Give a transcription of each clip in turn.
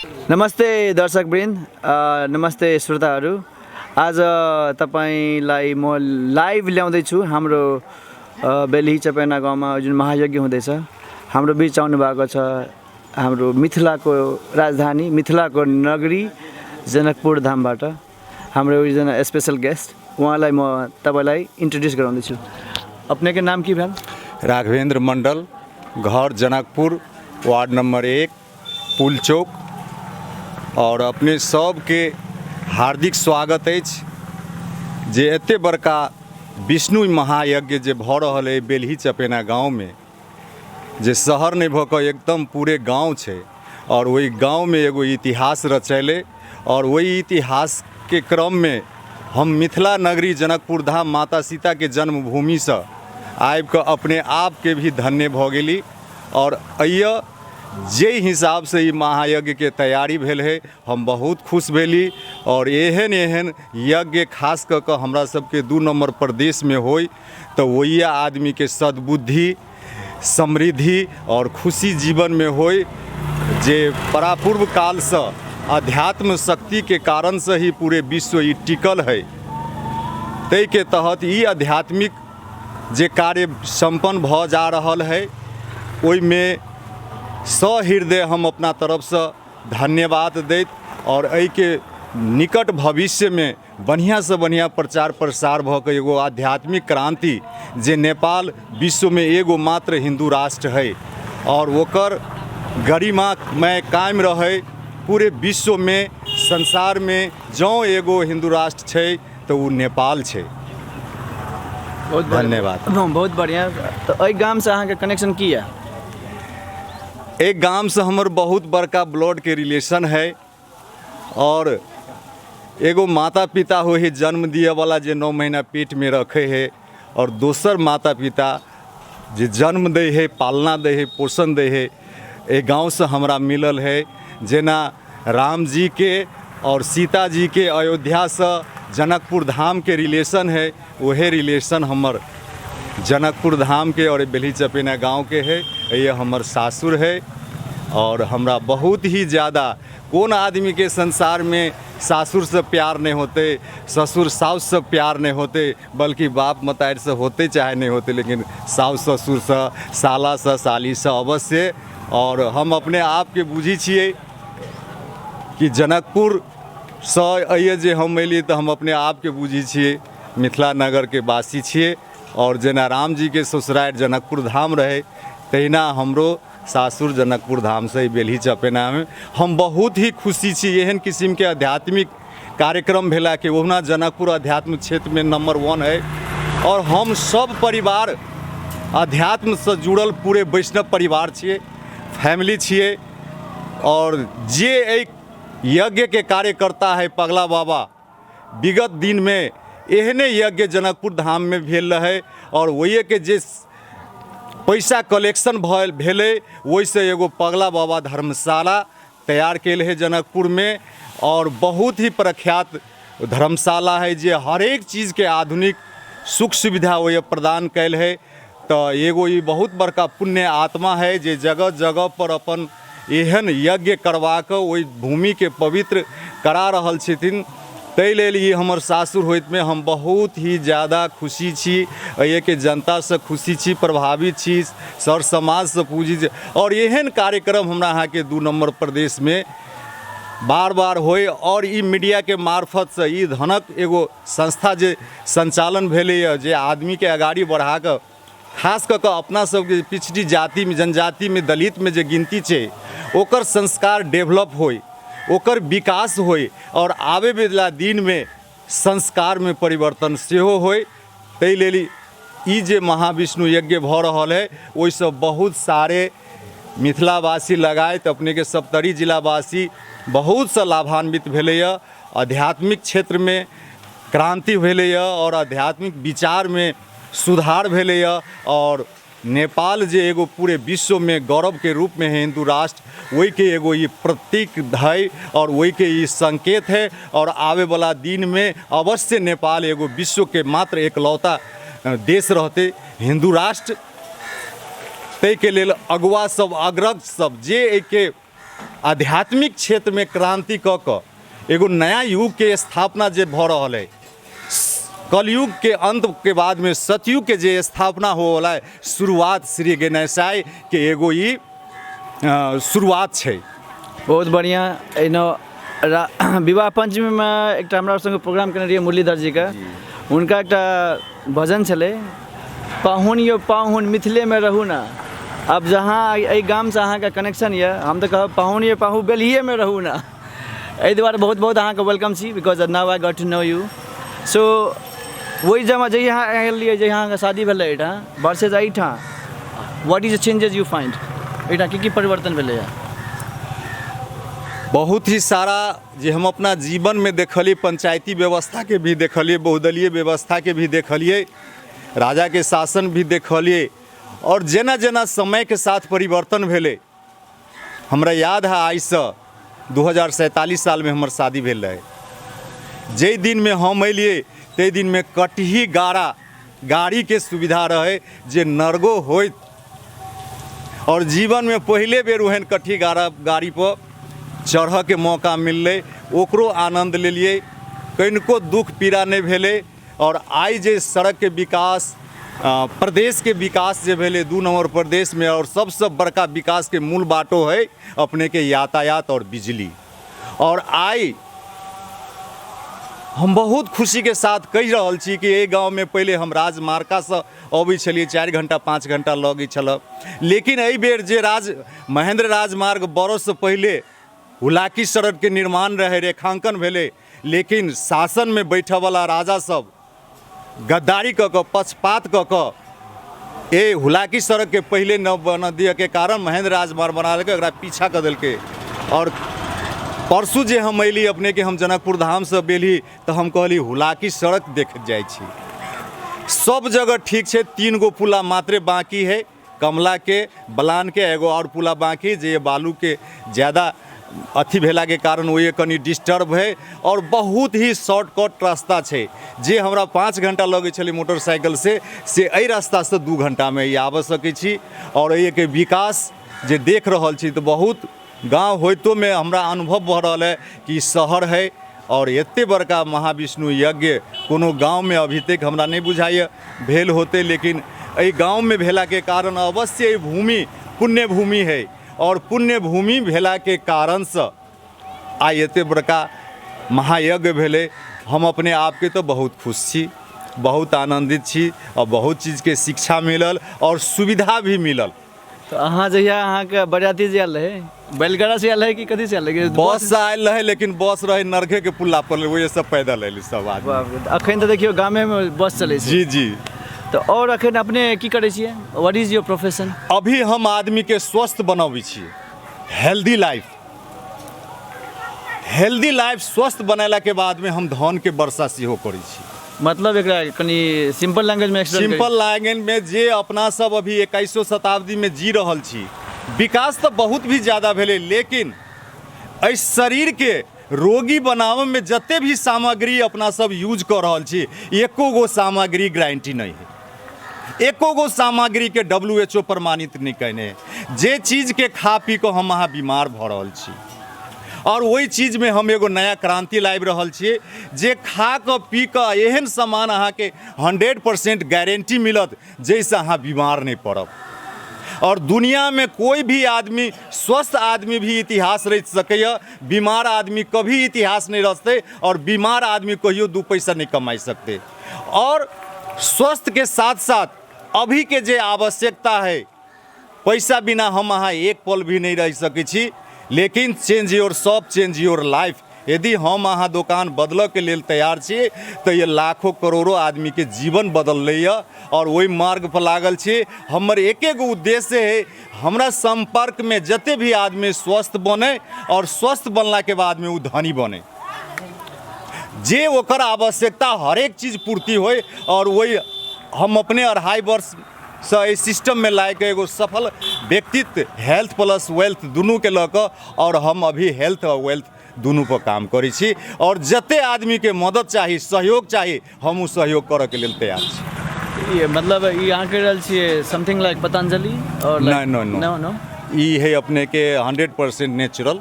नमस्ते दर्शकवृन्द, नमस्ते श्रोताहरू। आज तपाईलाई म लाइभ ल्याउँदैछु हाम्रो बेलही चपेना गाउँमा जुन महायज्ञ हुँदैछ। हाम्रो बिच आउनु भएको छ हाम्रो मिथिलाको राजधानी, मिथिलाको नगरी जनकपुर धामबाट हाम्रो एकजना स्पेशल गेस्ट, उहाँलाई म तपाईलाई इन्ट्रोड्युस गराउँदैछु। अपने के नाम की भ्यान? राघवेंद्र मंडल, घर जनकपुर, वार्ड नंबर 1, पुल चौक। और अपने सब के हार्दिक स्वागत अछि जे एते बड़का विष्णु महायज्ञ जे भ रहल है बेलही चपेना गाँव में, जे शहर नहीं भऽ कऽ एकदम पूरे गाँव छै। और वही गाँव में एगो इतिहास रचैले और वही इतिहास के क्रम में हम मिथिला नगरी जनकपुर धाम माता सीता के जन्मभूमि से आबि कऽ अपने आप के भी धन्य भऽ गेली। और अइया जे हिसाब से ई महायज्ञ के तैयारी भेल है, हम बहुत खुश भेली। और एहन एहन यज्ञ खास कऽ कऽ हमरा सबके 2 नंबर प्रदेश में होय तो वही आदमी के सद्बुद्धि, समृद्धि और खुशी जीवन में होय, जे परापूर्व काल से अध्यात्म शक्ति के कारण से ही पूरे विश्व ई टिकल है। तै के तहत ई आध्यात्मिक जे कार्य संपन्न भ जा रहल है, ओहि में सहृदय हम अपना तरफ से धन्यवाद दैत और एहि के निकट भविष्य में बढ़िया से बढ़िया प्रचार प्रसार भ के एगो आध्यात्मिक क्रांति जे नेपाल विश्व में एगो मात्र हिंदू राष्ट्र है और ओकर गरिमा में कायम रहे पूरे विश्व में, संसार में। जो एगो हिंदू राष्ट्र छै तो वो नेपाल छै। बहुत धन्यवाद। बहुत बढ़िया। तो एहि गाम से अहाँ के कनेक्शन की है? एक गांव से हमर बहुत बड़का ब्लड के रिलेशन है और एगो माता पिता हो है जन्म दिए वाला जे 9 महीना पेट में रखे है, और दोसर माता पिता जे जन्म दे है, पालना दे है, पोषण दे है। एक गांव से हमरा मिलल है। जेना राम जी के और सीता जी के अयोध्या से जनकपुर धाम के रिलेशन है, वही रिलेशन हमर जनकपुर धाम के और बेलही चपेना गांव के है। ये हमर सासुर है और हमरा बहुत ही ज़्यादा, कौन आदमी के संसार में सासुर से प्यार नहीं होते, ससुर सास से प्यार नहीं होते, बल्कि बाप मतार से होते चाहे नहीं होते, लेकिन सास ससुर से, साला से, साली से अवश्य। और हम अपने आप के बुझी छिए कि जनकपुर से अइए जे हम अलिए तो हम अपने आप के बुझी छिए मिथिला नगर के वासी छिए। और जेना राम जी के ससुराल जनकपुर धाम रहे, तहिना हमरो सासुर जनकपुर धाम से बेलही चपेना में हम बहुत ही खुशी छी। एहन किस्म के आध्यात्मिक कार्यक्रम भेला के ओहना जनकपुर अध्यात्म क्षेत्र में नंबर 1 है। और हम सब परिवार अध्यात्म से जुड़ल पूरे वैष्णव परिवार छिए, फैमिली छिए। और जे एक यज्ञ के कार्य करता है पगला बाबा, विगत दिन में एहने यज्ञ जनकपुर धाम में भेल रहे और वही के जे पैसा कलेक्शन भेले वही से एगो पगला बाबा धर्मशाला तैयार कैल है जनकपुर में। और बहुत ही प्रख्यात धर्मशाला है जे हर एक चीज़ के आधुनिक सुख सुविधा वही प्रदान कैल है। तो एगो ये बहुत बड़का पुण्य आत्मा है जे जगह जगह पर अपन एहन यज्ञ करवा के वही भूमि के पवित्र करा रहल छथिन। तै लेल ई हमर सासुर होइत में हम बहुत ही ज़्यादा खुशी छी। ये के जनता से खुशी छी, प्रभावित छी, सर समाज से पूजी। और एहन कार्यक्रम हमरा यहाँ के 2 नंबर प्रदेश में बार बार होए। और ई मीडिया के मार्फत से ई धनक एगो संस्था जे संचालन भेले, जे आदमी के आगाड़ी बढ़ा कर खास कऽ अपना सबके पिछड़ी जाति में, जनजाति में, दलित में जे गिनती छै ओकर संस्कार डेवलप होए, ओकर विकास होए और आवे वाला दिन में संस्कार में परिवर्तन सेहो होए। तै लेल ई जे महाविष्णु यज्ञ भ रहल है, ओहिसँ बहुत सारे मिथिलावासी लगायत अपने के सप्तरी जिलावासी बहुत सा लाभान्वित भेलैया। आध्यात्मिक क्षेत्र में क्रांति भेलैया और आध्यात्मिक विचार में सुधार भेलैया। और नेपाल जे एगो पूरे विश्व में गौरव के रूप में है हिंदू राष्ट्र, वही के एगो ये प्रतीक है और वही के ये संकेत है। और आवे वाला दिन में अवश्य नेपाल एगो विश्व के मात्र एकलौता देश रहते हिंदू राष्ट्र। तै के लेल अगुआ सब, अग्रज सब जे के आध्यात्मिक क्षेत्र में क्रांति कऽ कऽ एगो नया युग के स्थापना जे भऽ रहल है, कलयुग के अंत के बाद में सतयुग के जे स्थापना हो वाला है, शुरुआत श्री गणेशाय के एगो ई शुरुआत छै। बहुत बढ़िया। विवाह पंचमी में एक हमरा संगे प्रोग्राम केने रहिए मुरलीधर जी का, उनका एक भजन छलै, पाहुन यो पाहुन मिथिले में रहू ना। अब जहाँ एहि गाम से अहाँ के कनेक्शन ये, हम तो कहब पाहुन यो पाहुन बेलिये में रहू ना। एहि दुआरे बहुत बहुत अहाँ के वेलकम छी, because now I got to know you. So वही जमा जे यहाँ एलिए, जे यहाँ शादी भेलै एहिठाम वर्सेज एहिठाम, what is the changes you find? एहिठाम की परिवर्तन भेलै? बहुत ही सारा जे हम अपना जीवन में देखलिए, पंचायती व्यवस्था के भी देखलिए, बहुदलीय व्यवस्था के भी देखलिए, राजा के शासन भी देखलिए, और जेना जेना समय के साथ परिवर्तन भेले। हमरा याद है आज से 2047 साल में हमर शादी भेल रहे। जे दिन में हम अलिए ते दिन में कटही गाड़ी के सुविधा रहे जे नरगो होइत, और जीवन में पहले बेर ओहन कटही गाड़ी पर चढ़ के मौका मिलले, ओकरो आनंद लेलिए, कनिको दुख पीड़ा नहीं भेले। और आई जे सड़क के विकास, प्रदेश के विकास जे भेले 2 नंबर प्रदेश में, और सबसे बड़का विकास के मूल बाटो है अपने के यातायात और बिजली। और आई हम बहुत खुशी के साथ कह रहल छी कि ये गांव में पहले हम राजमार्ग से अबै छलिए, 4 घंटा 5 घंटा लगे छल, लेकिन एहि बेर जे महेंद्र राजमार्ग बरस से पहले हुलाकी सड़क के निर्माण रहे, रेखांकन भेले, लेकिन शासन में बैठे वाला राजा सब गद्दारी कऽ कऽ, पक्षपात कऽ कऽ ए हुलाकी सड़क के पहले न बना दिए के कारण महेंद्र राजमार्ग बना लेके एकरा पीछा कर देलके। और परसू जे हम अली अपने के, हम जनकपुर धाम से बेली तो हम कहली हुलाकी सड़क देख जाए छी, सब जगह ठीक है, 3 गो पुला मात्रे बाकी है, कमला के, बलान के, एगो और पुला बाकी जे बालू के ज़्यादा अथी भेला के कारण वो ये कनी डिस्टर्ब है। और बहुत ही शॉर्टकट रास्ता है, जे हमरा 5 घंटा लगे छले मोटरसाइकिल से एहि रास्ता से 2 घंटा में ये आबि सकै छी। और ये के विकास जे देख रहल छी तो बहुत गांव होइतो में हमरा अनुभव भऽ रहल है कि शहर है। और एते बड़का महाविष्णु यज्ञ कोनो गांव में अभी तक हमरा नहीं बुझाइए भेल होते, लेकिन एहि गांव में भेला के कारण अवश्य भूमि पुण्य भूमि है, और पुण्य भूमि भेला के कारण से आई एते बड़का महायज्ञ भेले। हम अपने आप के तो बहुत खुश छी, बहुत आनंदित छी, और बहुत चीज़ के शिक्षा मिलल और सुविधा भी मिलल। तो अहाँ जहिया अहाँ के बरियाती जे आयल है, बैलगाड़ा से आयल है कि कथी से आयल है? बस से आयल रहे, लेकिन बस रहे नरखे के पुल्ला पर, वो ये सब पैदल आयल सब आदमी। अखन तो देखियो गामे में बस चले छै। जी जी। तो और अखन अपने की करे छिए? What is your profession? अभी हम आदमी के स्वस्थ बनाबै छिए, हेल्दी लाइफ। हेल्दी लाइफ स्वस्थ बनेला के बाद में हम धन के वर्षा सेहो करै छी। मतलब एकरा कनी सिंपल लैंग्वेज में एक्सप्लेन करी। सिंपल लैंग्वेज में जे अपना सब अभी 21वीं शताब्दी में जी रहल छी, विकास तो बहुत भी ज़्यादा भेले, लेकिन इस शरीर के रोगी बनावे में जते भी सामग्री अपना सब यूज कर रहल छी, एको गो सामग्री गारंटी नहीं है, एको गो सामग्री के WHO प्रमाणित नहीं कहने। जे चीज़ के खा पी को हम अहाँ बीमार भ रहल छी, और वही चीज़ में हम एगो नया क्रांति लाइब रहल छिए, जे खा के पी के एहन सामान अहाँ के 100% गारंटी मिलत जैसे अहाँ बीमार नहीं पड़ब। और दुनिया में कोई भी आदमी, स्वस्थ आदमी भी इतिहास रच सकैया, बीमार आदमी कभी इतिहास नहीं रचते, और बीमार आदमी कहियो 2 पैसा नहीं कमा सकते। और स्वस्थ के साथ साथ अभी के जे आवश्यकता है, पैसा बिना हम अहाँ एक पल भी नहीं रह सकै छी, लेकिन change your shop change your life. यदि हम अहाँ दुकान बदल के लेल तैयार छी तो ये लाखों करोड़ों आदमी के जीवन बदल लैया, और वही मार्ग पर लागल छी। हमर एक उद्देश्य है, हमरा संपर्क में जते भी आदमी स्वस्थ बने, और स्वस्थ बनला के बाद में वो धनी बने, जे ओकर आवश्यकता हर एक चीज़ पूर्ति होए। और वही हम अपने 2.5 वर्ष से इस सिस्टम में लाए के एगो सफल व्यक्तित्व, हेल्थ प्लस वेल्थ दुनू के लऽ, और हम अभी हेल्थ और वेल्थ दुनू पर काम करै छी। और जते आदमी के मदद चाहिए, सहयोग चाहिए, हम उस सहयोग करे के लेल तैयार छी। ये मतलब यहाँ के रहल छिए समथिंग लाइक पतंजलि और no no no no no ई है अपने के 100% नेचुरल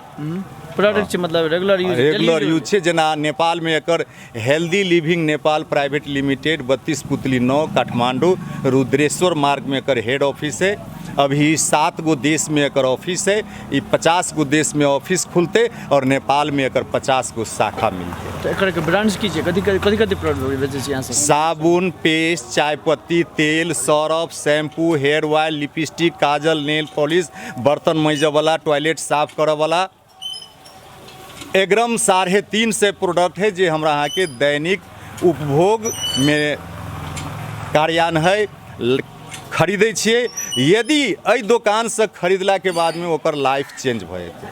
प्रोडक्ट मतलब रेगुलर यूज छै। जेना नेपाल में एकर healthy living Nepal private limited 32 पुतली 9 काठमांडू रुद्रेश्वर मार्ग में एकर हेड ऑफिस है। अभी 7 गो देश में एकर ऑफिस है। ई 50 गो देश में ऑफिस खुलते और नेपाल में एकर 50 गो शाखा मिलते। तो एकर के ब्रांड्स की छै? कथी प्रोडक्ट बेचै छी यहाँ से? साबुन, पेस्ट, चाय पत्ती, तेल, Surf, shampoo, hair oil, lipstick, काजल, नेल पॉलिश, बर्तन मइजे वाला, टॉयलेट साफ करे वाला एग्रम 350 प्रोडक्ट है जो हमरा यहाँ के दैनिक उपभोग में कार्यान्वय खरीदै छियै। यदि एहि दोकान से खरीदला के बाद में ओकर लाइफ चेंज भ जेतै,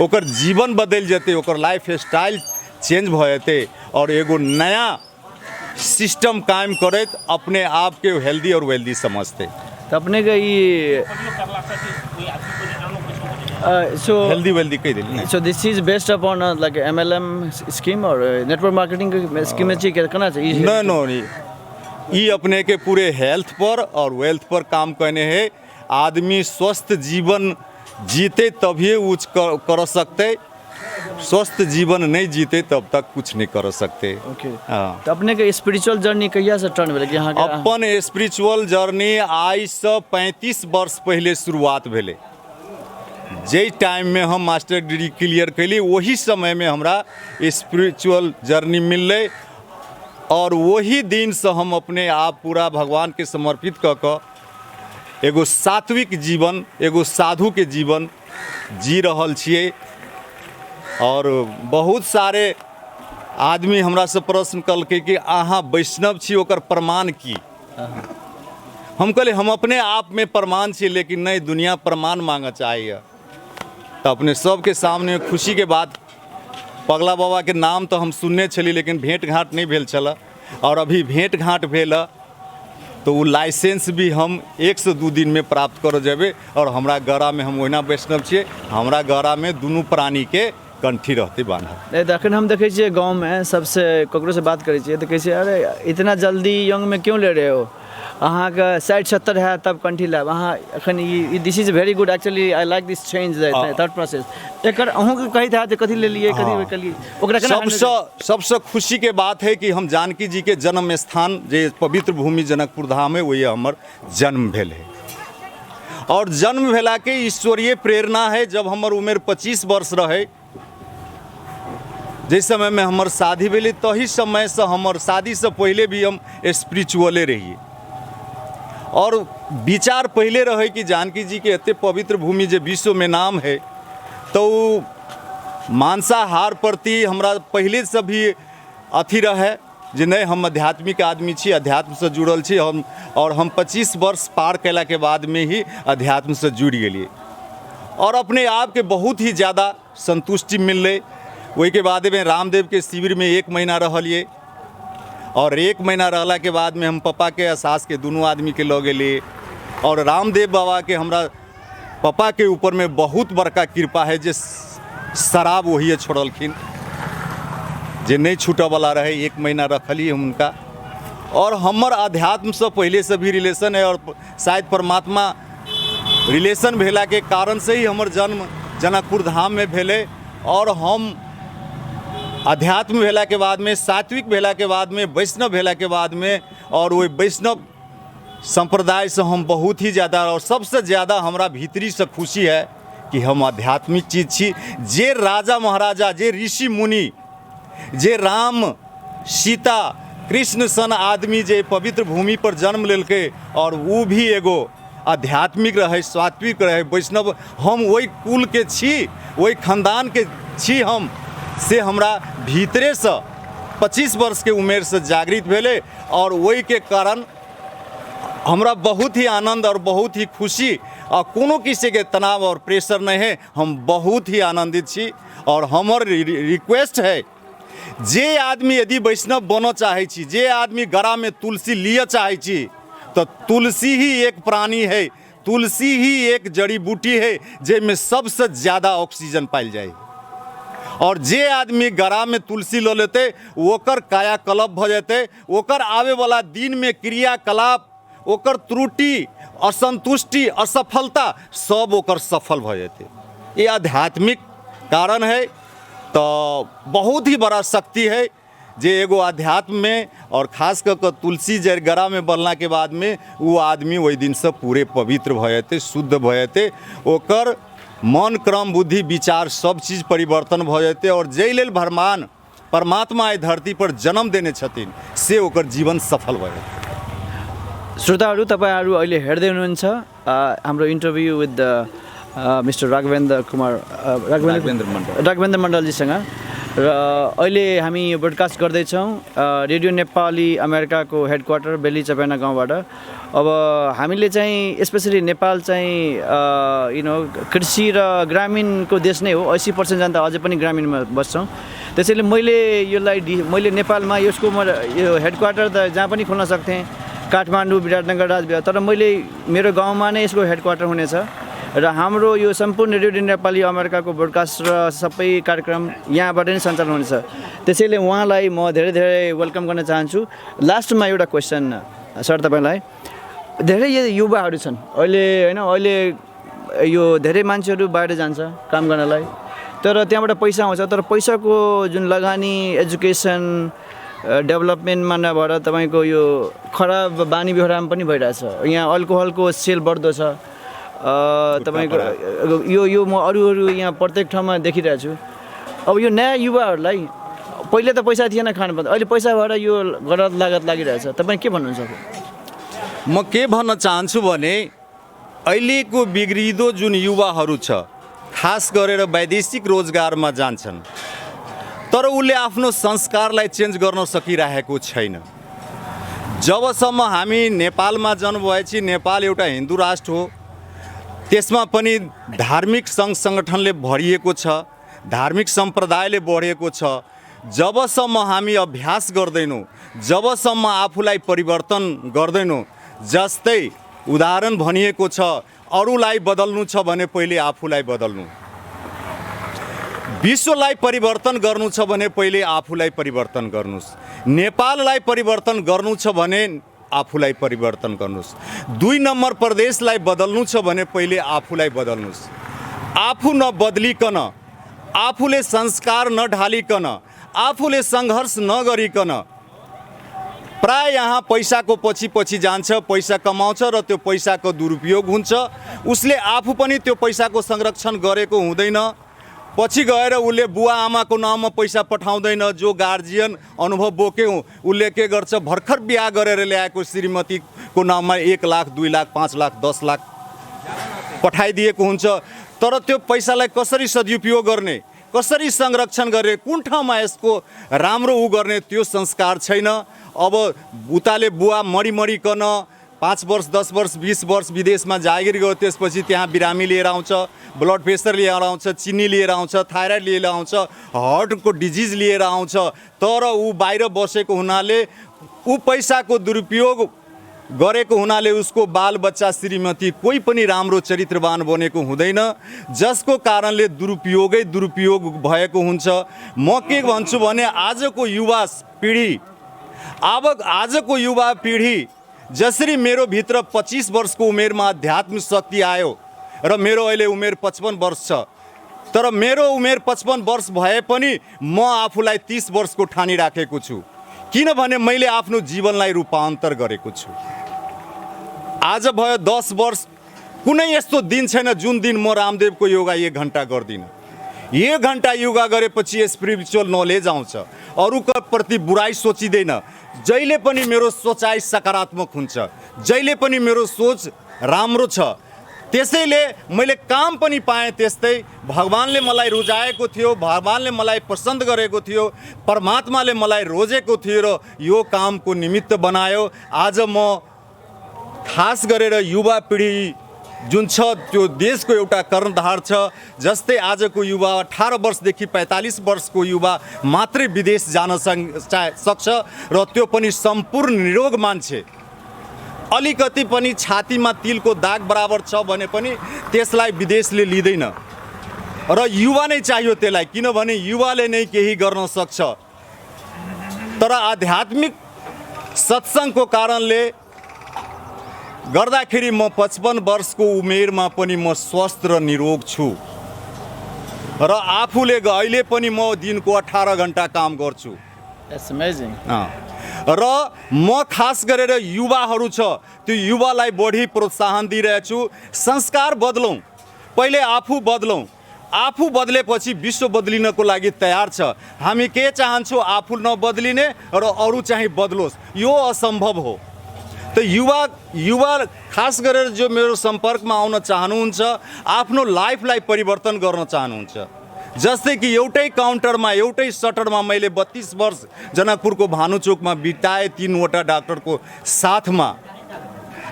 ओकर जीवन बदल जेतै, ओकर लाइफ स्टाइल चेंज भ जेतै और एगो नया सिस्टम कायम करैत अपने आप के हेल्दी और वेल्दी समझते। तो अपने के ये हेल्दी वेल्दी कह दिली। So this is based upon like MLM scheme or network marketing scheme छै कि केना छै? नहीं, ये अपने के पूरे हेल्थ पर और वेल्थ पर काम करने है। आदमी स्वस्थ जीवन जीते तभी कुछ कर सकते, स्वस्थ जीवन नहीं जीते तब तक कुछ नहीं कर सकते। ओके। हाँ। तो अपने के स्पिरिचुअल जर्नी कहिया से टर्न भेलै कि यहाँ के? अपन स्पिरिचुअल जर्नी आई से 35 वर्ष पहले शुरुआत भेले। जे टाइम में हम मास्टर डिग्री क्लियर कैली वही समय में हमरा स्पिरिचुअल जर्नी मिलले और वही दिन से हम अपने आप पूरा भगवान के समर्पित क के एगो सात्विक जीवन, एगो साधु के जीवन जी रहल छियै। और बहुत सारे आदमी हमरा से प्रश्न कलकै कि अहाँ वैष्णव छी, ओकर प्रमाण की? हम कहले हम अपने आप में प्रमाण छी, लेकिन नहीं, दुनिया प्रमाण मांगे चाहिए। तो अपने सबके सामने खुशी के बात, पगला बाबा के नाम तो हम सुनने छली लेकिन भेंट घाट नहीं भेल छला। और अभी भेंट घाट भेल तो वो लाइसेंस भी हम 1 से 2 दिन में प्राप्त कर जेबे। और हमरा गला में, हम ओहिना वैष्णव छियै, हमरा गला में दुनू प्राणी के कंठी रहते बांधल। नहीं तो अखन हम देखे छियै गाँव में सबसे ककरो से बात करै छियै तो कहै छै अरे इतना जल्दी यंग में क्यों ले रहे हो, अहाँ के 60-70 है तब कंठी लाब। अहाँ अखन this is very good actually, I like this change thought process. एकर अहूँ के कही था कथी ले लिए, कथी कलिए ओकरा केना? सबसे खुशी के बात है कि हम जानकी जी के जन्म स्थान जे पवित्र भूमि जनकपुर धाम है वही हमर जन्म भेल है। और जन्म भेला के ईश्वरीय प्रेरणा है। जब हमर उम्र 25 वर्ष रहे, जिस समय में हमर शादी भेली, तही समय से हमर शादी से पहले भी हम स्पिरिचुअले रहिए। और विचार पहले रहे कि जानकी जी के एते पवित्र भूमि जे विश्व में नाम है, तो मांसाहार प्रति हमरा पहले से भी अथी रहे जे नहीं, हम आध्यात्मिक आदमी छी, अध्यात्म से जुड़ल छी हम। और हम 25 वर्ष पार कैला के बाद में ही अध्यात्म से जुड़ गेलिए और अपने आप के बहुत ही ज़्यादा संतुष्टि मिलले। वही के बाद में रामदेव के शिविर में 1 महीना रहलिए और 1 महीना रहला के बाद में हम पापा के आ सास के दोनों आदमी के लऽ गेलिए। और रामदेव बाबा के हमरा पापा के ऊपर में बहुत बड़का कृपा है जे शराब वही छोड़लखिन, जे नहीं छूटे वाला रहे। 1 महीना रखलिए हम उनका। और हमर अध्यात्म से पहले से भी रिलेशन है और शायद परमात्मा रिलेशन भेला के कारण से ही हमर जन्म जनकपुर धाम में भेले। और हम अध्यात्म भेला के बाद में, सात्विक भेला के बाद में, वैष्णव भेला के बाद में, और वो वैष्णव संप्रदाय से हम बहुत ही ज़्यादा, और सबसे ज़्यादा हमरा भीतरी से खुशी है कि हम आध्यात्मिक चीज़ छी। जे राजा महाराजा, जे ऋषि मुनि, जे राम सीता कृष्ण सन आदमी जे पवित्र भूमि पर जन्म लेलके और वो भी एगो आध्यात्मिक रहे, सात्विक रहे, वैष्णव, हम वही कुल के छी, वही खानदान के छी हम, से हमरा भीतरे से 25 वर्ष के उम्र से जागृत भेले। और वही के कारण हमरा बहुत ही आनंद और बहुत ही खुशी और कोनो किसी के तनाव और प्रेशर नहीं है। हम बहुत ही आनंदित छी। और हमर रिक्वेस्ट है, जे आदमी यदि वैष्णव बनना चाहे छी, जे आदमी गला में तुलसी लिए चाहे छी, तो तुलसी ही एक प्राणी है, तुलसी ही एक जड़ी बूटी है जेमें सबसे ज़्यादा ऑक्सीजन पाइल जाए। और जे आदमी गला में तुलसी लो लेते ओकर कायाकल्प भ जाते, ओकर आवे वाला दिन में क्रियाकलाप, ओकर त्रुटि असंतुष्टि असफलता सब ओकर सफल भ जेते। ये आध्यात्मिक कारण है। तो बहुत ही बड़ा शक्ति है जे एगो अध्यात्म में और खास कर तुलसी जड़ गरा में बनला के बाद में वो आदमी वही दिन से पूरे पवित्र भ जेते, शुद्ध भ जेते, ओकर मन क्रम बुद्धि विचार सब चीज परिवर्तन भ जेते और जै लेल भगवान परमात्मा एहि धरती पर जन्म देने छथिन से ओकर जीवन सफल भ जेते। श्रोताहरू, तपाईँहरू अहिले हेर्दै हुनुहुन्छ हाम्रो इन्टरभ्यू विथ मिस्टर राघवेन्द्र मण्डलजीसँग र अहिले हामी यो ब्रोडकास्ट गर्दैछौँ रेडियो नेपाली अमेरिकाको हेडक्वार्टर बेली चपेना गाउँबाट। अब हामीले चाहिँ स्पेसली नेपाल चाहिँ कृषि र ग्रामीणको देश नै हो। 80% जनता अझै पनि ग्रामीणमा बस्छौँ। त्यसैले मैले नेपालमा यसको यो हेडक्वार्टर त जहाँ पनि खोल्न सक्थेँ, काठमाडौँ, विराटनगर, राजबिहार, तर मेरो गाउँमा नै यसको हेडक्वार्टर हुनेछ र हाम्रो यो सम्पूर्ण रेडियो नेपाली अमेरिकाको ब्रोडकास्ट र सबै कार्यक्रम यहाँबाट नै सञ्चालन हुनेछ। त्यसैले उहाँलाई म धेरै धेरै वेलकम गर्न चाहन्छु। लास्टमा एउटा क्वेसन सर तपाईँलाई, धेरै युवाहरू छन् अहिले होइन, अहिले यो धेरै मान्छेहरू बाहिर जान्छ काम गर्नलाई, तर त्यहाँबाट पैसा आउँछ, तर पैसाको जुन लगानी एजुकेसन डेभलपमेन्टमा नभएर तपाईँको यो खराब बानी बेहोराम पनि भइरहेछ। यहाँ अल्कोहलको सेल बढ्दो छ तपाईँको यो म अरू यहाँ प्रत्येक ठाउँमा देखिरहेको छु। अब यो नयाँ युवाहरूलाई पहिले त पैसा थिएन खानु पर्दा, अहिले पैसा भएर यो गलत लागत लागिरहेछ, तपाईँ के भन्नुहुन्छ? म के भन्न चाहन्छु भने अहिलेको बिग्रिदो जुन युवाहरू छ खास गरेर वैदेशिक रोजगारमा जान्छन्, तर उसले आफ्नो संस्कारलाई चेन्ज गर्न सकिरहेको छैन। जबसम्म हामी नेपालमा जन्म भएपछि, नेपाल एउटा हिन्दू राष्ट्र हो, त्यसमा पनि धार्मिक सङ्घ सङ्गठनले भरिएको छ, धार्मिक सम्प्रदायले बढेको छ। जबसम्म हामी अभ्यास गर्दैनौँ, जबसम्म आफूलाई परिवर्तन गर्दैनौँ, जस्तै उदाहरण भनिएको छ अरूलाई बदल्नु छ भने पहिले आफूलाई बदल्नु, विश्वलाई परिवर्तन गर्नु छ भने पहिले आफूलाई परिवर्तन गर्नुहोस्, नेपाललाई परिवर्तन गर्नु छ भने आफूलाई परिवर्तन गर्नुहोस्, 2 नम्बर प्रदेशलाई बदल्नु छ भने पहिले आफूलाई बदल्नुहोस्। आफू नबदलिकन, आफूले संस्कार नढालिकन, आफूले सङ्घर्ष नगरिकन प्राय यहाँ पैसाको पछि जान्छ, पैसा कमाउँछ र त्यो पैसाको दुरुपयोग हुन्छ। उसले आफू पनि त्यो पैसाको संरक्षण गरेको हुँदैन, पछि गएर उसले बुवा आमाको नाममा पैसा पठाउँदैन। जो गार्जियन अनुभव बोक्यौँ उसले के गर्छ, भर्खर बिहा गरेर ल्याएको श्रीमतीको नाममा 1 लाख 2 लाख 5 लाख 10 लाख पठाइदिएको हुन्छ। तर त्यो पैसालाई कसरी सदुपयोग गर्ने, कसरी संरक्षण गर्ने, कुन ठाउँमा यसको राम्रो गर्ने त्यो संस्कार छैन। अब उताले बुवा मरिकन 5 वर्ष 10 वर्ष 20 वर्ष विदेशमा जागिर गयो, त्यसपछि त्यहाँ बिरामी लिएर आउँछ, ब्लड प्रेसर लिएर आउँछ, चिनी लिएर आउँछ, थाइराइड लिएर आउँछ, हार्टको डिजिज लिएर आउँछ। तर ऊ बाहिर बसेको हुनाले, ऊ पैसाको दुरुपयोग गरेको हुनाले उसको बालबच्चा श्रीमती कोही पनि राम्रो चरित्रवान बनेको हुँदैन, जसको कारणले दुरुपयोग भएको हुन्छ। म के भन्छु भने आजको युवा पिँढी जसरी मेरो भित्र 25 वर्षको उमेरमा अध्यात्म शक्ति आयो र मेरो अहिले उमेर 55 वर्ष छ, तर मेरो उमेर 55 वर्ष भए पनि म आफूलाई 30 वर्षको ठानिराखेको छु, किनभने मैले आफ्नो जीवनलाई रूपान्तर गरेको छु। आज भयो 10 वर्ष, कुनै यस्तो दिन छैन जुन दिन म रामदेवको योगा 1 घन्टा गर्दिनँ। 1 घन्टा योगा गरेपछि स्पिरिचुअल नलेज आउँछ, अरूका प्रति बुराई सोचिँदैन, जहिले पनि मेरो सोचाइ सकारात्मक हुन्छ, जहिले पनि मेरो सोच राम्रो छ। त्यसैले मैले काम पनि पाएँ त्यस्तै, भगवानले मलाई रुजाएको थियो, भगवानले मलाई पसन्द गरेको थियो, परमात्माले मलाई रोजेको थियो र यो कामको निमित्त बनायो। आज म खास गरेर युवा पिँढी जुन छ त्यो देशको एउटा कर्णधार छ। जस्तै आजको युवा 18 वर्षदेखि 45 वर्षको युवा मात्रै विदेश जान सक्छ र त्यो पनि सम्पूर्ण निरोग मान्छे। अलिकति पनि छातीमा तिलको दाग बराबर छ भने पनि त्यसलाई विदेशले लिँदैन र युवा नै चाहियो त्यसलाई, किनभने युवाले नै केही गर्न सक्छ। तर आध्यात्मिक सत्सङ्गको कारणले गर्दाखेरि म 55 वर्षको उमेरमा पनि म स्वस्थ र निरोग छु र आफूले अहिले पनि म दिनको 18 घन्टा काम गर्छु। That's amazing. र म खास गरेर युवाहरू छ त्यो युवालाई बढी प्रोत्साहन दिइरहेछु। संस्कार बदलौँ, पहिले आफू बदलौँ, आफू बदलेपछि विश्व बदलिनको लागि तयार छ। हामी के चाहन्छौँ? आफू नबदलिने र अरू चाहिँ बदलोस्, यो असम्भव हो। त युवा खास गरेर जो मेरो सम्पर्कमा आउन चाहनुहुन्छ, आफ्नो लाइफलाई परिवर्तन गर्न चाहनुहुन्छ। जस्तै कि एउटै काउन्टरमा एउटै सटरमा मैले 32 वर्ष जनकपुरको भानुचोकमा बिताएँ 3वटा डाक्टरको साथमा।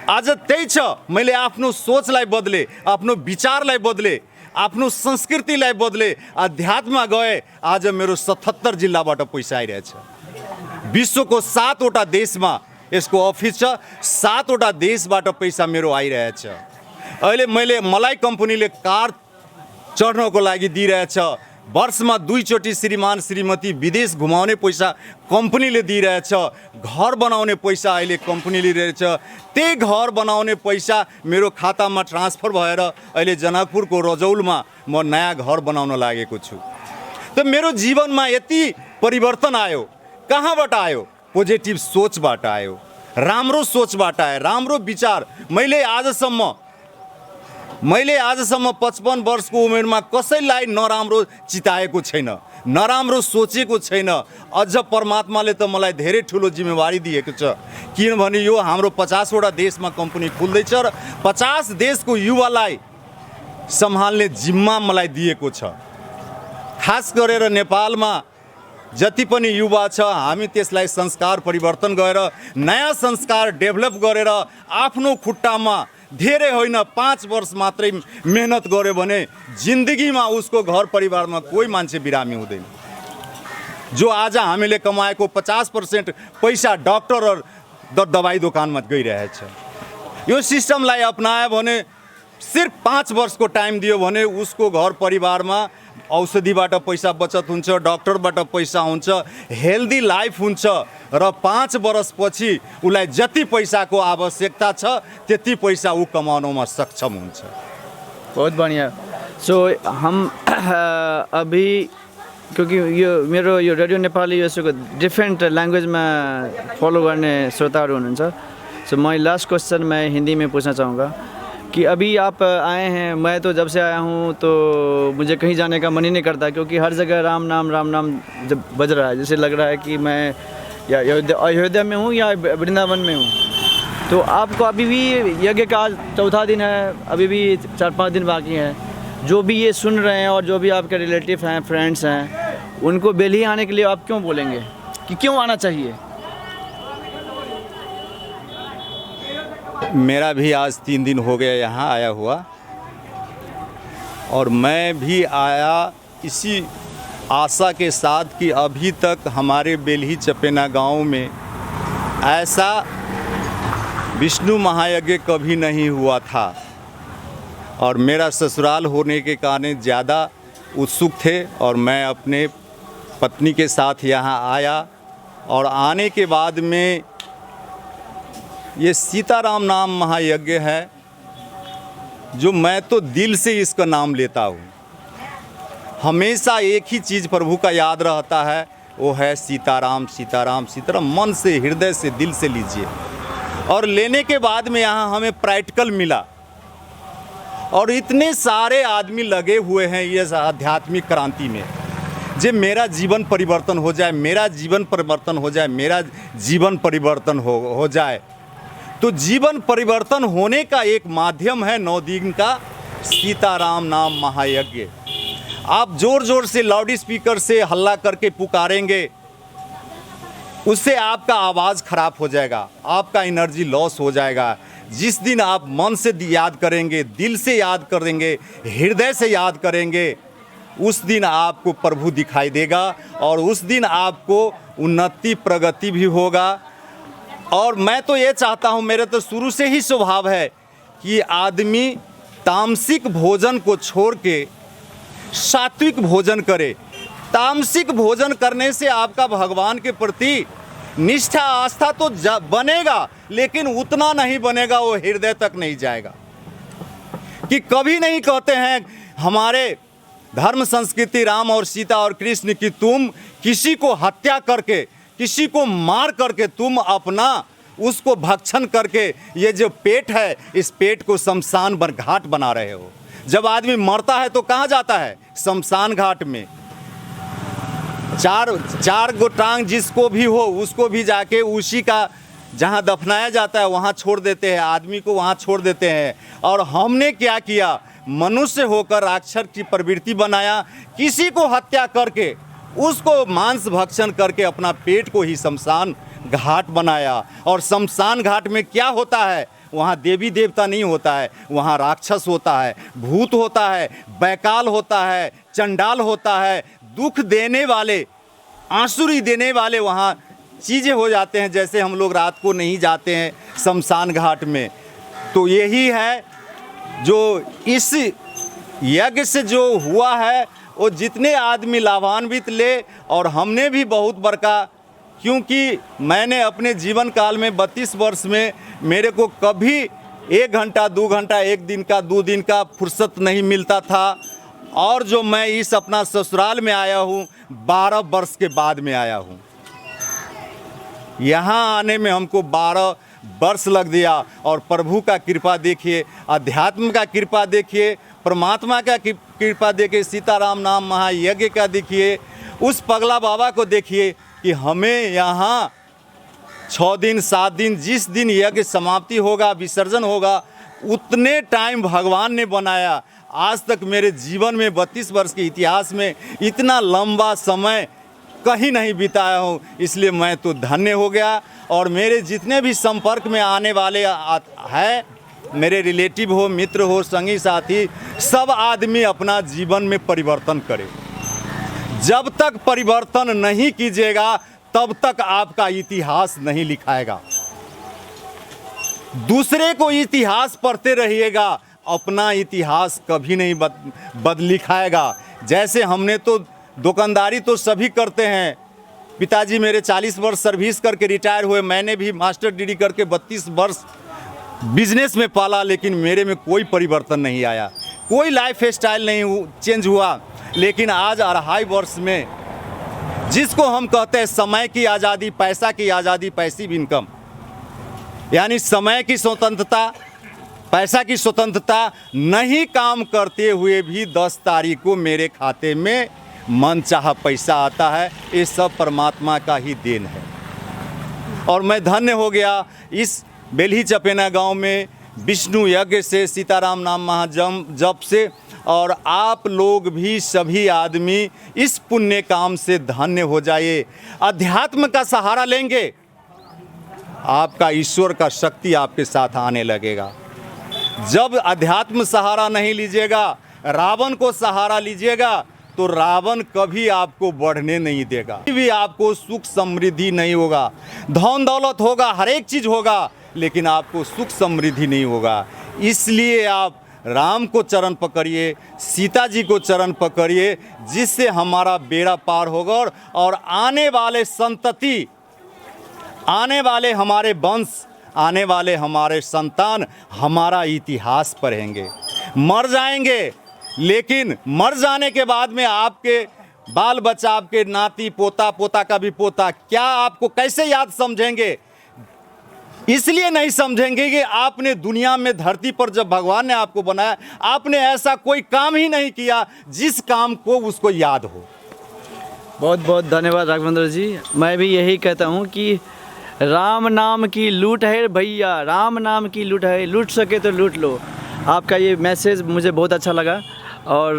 आज त्यही छ, मैले आफ्नो सोचलाई बदले, आफ्नो विचारलाई बदले, आफ्नो संस्कृतिलाई बदले, अध्यात्ममा गए। आज मेरो 77 जिल्लाबाट पैसा आइरहेछ। विश्वको 7वटा देशमा यसको अफिस छ, 7वटा देशबाट पैसा मेरो आइरहेछ। अहिले मलाई कम्पनीले कार चढ्नको लागि दिइरहेछ। वर्षमा 2 चोटि श्रीमान श्रीमती विदेश घुमाउने पैसा कम्पनीले दिइरहेछ। घर बनाउने पैसा अहिले कम्पनीले दिइरहेछ। त्यही घर बनाउने पैसा मेरो खातामा ट्रान्सफर भएर अहिले जनकपुरको रजौलमा म नयाँ घर बनाउन लागेको छु। त मेरो जीवनमा यति परिवर्तन आयो। कहाँबाट आयो? पोजिटिभ सोचबाट आयो, राम्रो सोचबाट आयो, राम्रो विचार। मैले आजसम्म 55 वर्षको उमेरमा कसैलाई नराम्रो चिताएको छैन, नराम्रो सोचेको छैन। अझ परमात्माले त मलाई धेरै ठुलो जिम्मेवारी दिएको छ, किनभने यो हाम्रो 50वटा देशमा कम्पनी खुल्दैछ र 50 देशको युवालाई सम्हाल्ने जिम्मा मलाई दिएको छ। खास गरेर नेपालमा जति पनि युवा छ, हामी त्यसलाई संस्कार परिवर्तन गरेर नयाँ संस्कार डेभलप गरेर आफ्नो खुट्टामा धेरै होइन 5 वर्ष मात्रै मेहनत गर्यो भने जिन्दगीमा उसको घर परिवारमा कोही मान्छे बिरामी हुँदैन। जो आज हामीले कमाएको 50% पैसा डाक्टर र दबाई दोकानमा गइरहेछ। यो सिस्टमलाई अपनायो भने सिर्फ 5 वर्षको टाइम दियो भने उसको घर परिवारमा औषधिबाट पैसा बचत हुन्छ, डाक्टरबाट पैसा हुन्छ, हेल्दी लाइफ हुन्छ र 5 वर्षपछि उसलाई जति पैसाको आवश्यकता छ त्यति पैसा ऊ कमाउनमा सक्षम हुन्छ। बहुत बढ़िया। सो हम अभी क्योंकि मेरो यो रेडियो नेपाली यसको डिफरेंट लैंग्वेज में फॉलो करने श्रोताहरू हुनुहुन्छ। सो मैं लास्ट क्वेश्चन मैं हिंदी में पूछना चाहूँगा कि अभी आप आए हैं, मैं तो जब से आया हूँ तो मुझे कहीं जाने का मन ही नहीं करता, क्योंकि हर जगह राम नाम जब बज रहा है, जैसे लग रहा है कि मैं या अयोध्या में हूँ या वृंदावन में हूँ। तो आपको अभी भी यज्ञ का आज 4था दिन है, अभी भी 4-5 दिन बाकी हैं। जो भी ये सुन रहे हैं और जो भी आपके रिलेटिव हैं, फ्रेंड्स हैं, उनको बेल्ही आने के लिए आप क्यों बोलेंगे कि क्यों आना चाहिए? मेरा भी आज 3 दिन हो गया यहाँ आया हुआ, और मैं भी आया इसी आशा के साथ कि अभी तक हमारे बेल्ही चपेना गांव में ऐसा विष्णु महायज्ञ कभी नहीं हुआ था। और मेरा ससुराल होने के कारण ज़्यादा उत्सुक थे और मैं अपने पत्नी के साथ यहाँ आया। और आने के बाद में ये सीताराम नाम महायज्ञ है, जो मैं तो दिल से इसका नाम लेता हूँ। हमेशा एक ही चीज़ प्रभु का याद रहता है, वो है सीताराम सीताराम सीताराम। मन से, हृदय से, दिल से लीजिए। और लेने के बाद में यहाँ हमें प्रैक्टिकल मिला, और इतने सारे आदमी लगे हुए हैं ये आध्यात्मिक क्रांति में, जे मेरा जीवन परिवर्तन हो जाए, मेरा जीवन परिवर्तन हो जाए, मेरा जीवन परिवर्तन हो जाए। तो जीवन परिवर्तन होने का एक माध्यम है 9 दिन का सीताराम नाम महायज्ञ। आप जोर जोर से लाउड स्पीकर से हल्ला करके पुकारेंगे, उससे आपका आवाज़ खराब हो जाएगा, आपका एनर्जी लॉस हो जाएगा। जिस दिन आप मन से याद करेंगे, दिल से याद करेंगे, हृदय से याद करेंगे, उस दिन आपको प्रभु दिखाई देगा, और उस दिन आपको उन्नति प्रगति भी होगा। और मैं तो ये चाहता हूँ, मेरे तो शुरू से ही स्वभाव है कि आदमी तामसिक भोजन को छोड़ के सात्विक भोजन करे। तामसिक भोजन करने से आपका भगवान के प्रति निष्ठा आस्था तो बनेगा, लेकिन उतना नहीं बनेगा, वो हृदय तक नहीं जाएगा। कि कभी नहीं कहते हैं हमारे धर्म संस्कृति राम और सीता और कृष्ण की तुम किसी को हत्या करके, किसी को मार करके तुम अपना उसको भक्षण करके ये जो पेट है, इस पेट को शमशान घाट बना रहे हो। जब आदमी मरता है तो कहाँ जाता है? शमशान घाट में। चार गो टांग जिसको भी हो उसको भी जाके उसी का जहाँ दफनाया जाता है वहाँ छोड़ देते हैं, आदमी को वहाँ छोड़ देते हैं। और हमने क्या किया? मनुष्य होकर राक्षस की प्रवृत्ति बनाया, किसी को हत्या करके उसको मांस भक्षण करके अपना पेट को ही शमशान घाट बनाया। और शमशान घाट में क्या होता है? वहाँ देवी देवता नहीं होता है, वहाँ राक्षस होता है, भूत होता है, बैकाल होता है, चंडाल होता है, दुख देने वाले, आंसुरी देने वाले वहाँ चीज़ें हो जाते हैं। जैसे हम लोग रात को नहीं जाते हैं शमशान घाट में, तो यही है जो इस यज्ञ से जो हुआ है वो जितने आदमी लाभान्वित ले। और हमने भी बहुत बड़का, क्योंकि मैंने अपने जीवन काल में 32 वर्ष में मेरे को कभी 1 घंटा 2 घंटा 1 दिन का 2 दिन का फुर्सत नहीं मिलता था। और जो मैं इस अपना ससुराल में आया हूँ 12 वर्ष के बाद में आया हूँ। यहाँ आने में हमको 12 वर्ष लग दिया। और प्रभु का कृपा देखिए, अध्यात्म का कृपा देखिए, परमात्मा का कृपा देखिए, सीताराम नाम महायज्ञ का देखिए, उस पगला बाबा को देखिए कि हमें यहाँ 6 दिन 7 दिन, जिस दिन यज्ञ समाप्ति होगा, विसर्जन होगा, उतने टाइम भगवान ने बनाया। आज तक मेरे जीवन में 32 वर्ष के इतिहास में इतना लंबा समय कहीं नहीं बिताया हूँ। इसलिए मैं तो धन्य हो गया। और मेरे जितने भी संपर्क में आने वाले हैं, मेरे रिलेटिव हो, मित्र हो, संगी साथी, सब आदमी अपना जीवन में परिवर्तन करें। जब तक परिवर्तन नहीं कीजिएगा तब तक आपका इतिहास नहीं लिखाएगा। दूसरे को इतिहास पढ़ते रहिएगा, अपना इतिहास कभी नहीं बद लिखाएगा। जैसे हमने तो दुकानदारी तो सभी करते हैं। पिताजी मेरे 40 वर्ष सर्विस करके रिटायर हुए, मैंने भी मास्टर डिग्री करके 32 वर्ष बिजनेस में पाला, लेकिन मेरे में कोई परिवर्तन नहीं आया, कोई लाइफ स्टाइल नहीं चेंज हुआ। लेकिन आज 2.5 वर्ष में जिसको हम कहते हैं समय की आज़ादी, पैसा की आज़ादी, पैसिव इनकम, यानी समय की स्वतंत्रता, पैसा की स्वतंत्रता, नहीं काम करते हुए भी 10 तारीख को मेरे खाते में मन चाहा पैसा आता है। ये सब परमात्मा का ही देन है। और मैं धन्य हो गया इस बेल्ही चपेना गांव में विष्णु यज्ञ से, सीताराम नाम महाजप से। और आप लोग भी सभी आदमी इस पुण्य काम से धन्य हो जाइए। अध्यात्म का सहारा लेंगे, आपका ईश्वर का शक्ति आपके साथ आने लगेगा। जब अध्यात्म सहारा नहीं लीजिएगा, रावण को सहारा लीजिएगा, तो रावण कभी आपको बढ़ने नहीं देगा, कभी भी आपको सुख समृद्धि नहीं होगा। धन दौलत होगा, हर एक चीज़ होगा, लेकिन आपको सुख समृद्धि नहीं होगा। इसलिए आप राम को चरण पकड़िए, सीता जी को चरण पकड़िए, जिससे हमारा बेड़ा पार होगा। और आने वाले संतति, आने वाले हमारे वंश, आने वाले हमारे संतान हमारा इतिहास पढ़ेंगे। मर जाएंगे, लेकिन मर जाने के बाद में आपके बाल बच्चा, आपके नाती पोता, पोता का भी पोता, क्या आपको कैसे याद समझेंगे? इसलिए नहीं समझेंगे कि आपने दुनिया में, धरती पर जब भगवान ने आपको बनाया, आपने ऐसा कोई काम ही नहीं किया जिस काम को उसको याद हो। बहुत बहुत धन्यवाद राघवेंद्र जी। मैं भी यही कहता हूँ कि राम नाम की लूट है भैया, राम नाम की लूट है, लूट सके तो लूट लो। आपका ये मैसेज मुझे बहुत अच्छा लगा। और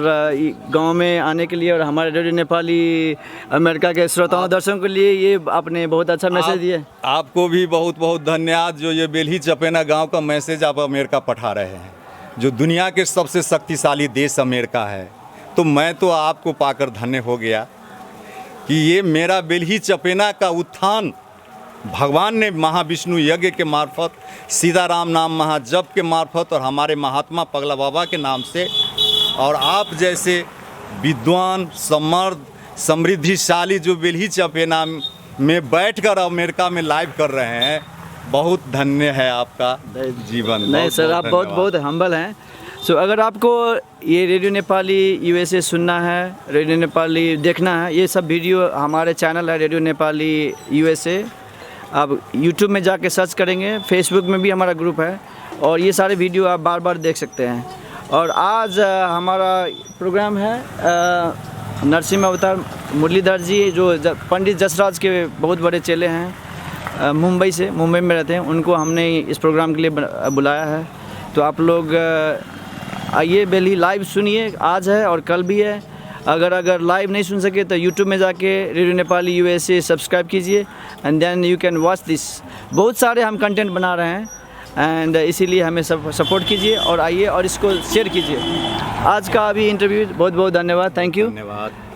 गांव में आने के लिए और हमारे रेडियो नेपाली अमेरिका के श्रोताओं दर्शकों के लिए ये आपने बहुत अच्छा मैसेज दिया। आपको भी बहुत बहुत धन्यवाद, जो ये बेल्ही चपेना गांव का मैसेज आप अमेरिका पठा रहे हैं, जो दुनिया के सबसे शक्तिशाली देश अमेरिका है। तो मैं तो आपको पाकर धन्य हो गया कि ये मेरा बेल्ही चपेना का उत्थान भगवान ने महाविष्णु यज्ञ के मार्फत, सीताराम नाम महाजप के मार्फत और हमारे महात्मा पगला बाबा के नाम से, और आप जैसे विद्वान, समर्थ, समृद्धिशाली जो बेल्ही चपेना में बैठकर अमेरिका में लाइव कर रहे हैं। बहुत धन्य है आपका जीवन। नहीं सर, आप बहुत बहुत हम्बल हैं। सो अगर आपको ये रेडियो नेपाली यूएसए सुनना है, रेडियो नेपाली देखना है, ये सब वीडियो हमारे चैनल है रेडियो नेपाली यूएसए। आप यूट्यूब में जाके सर्च करेंगे, फेसबुक में भी हमारा ग्रुप है और ये सारे वीडियो आप बार बार देख सकते हैं। और आज हमारा प्रोग्राम है नरसिंह अवतार मुरलीधर जी, जो पंडित जसराज के बहुत बड़े चेले हैं, मुंबई में रहते हैं। उनको हमने इस प्रोग्राम के लिए बुलाया है। तो आप लोग आइए, बेली लाइव सुनिए, आज है और कल भी है। अगर लाइव नहीं सुन सके तो यूट्यूब में जाके रेडियो नेपाली यूएसए सब्सक्राइब कीजिए and then you can watch this. बहुत सारे हम कंटेंट बना रहे हैं एंड इसीलिए हमें सब सपोर्ट कीजिए और आइए और इसको शेयर कीजिए। आज का अभी इंटरव्यू बहुत बहुत धन्यवाद, थैंक यू। धन्यवाद।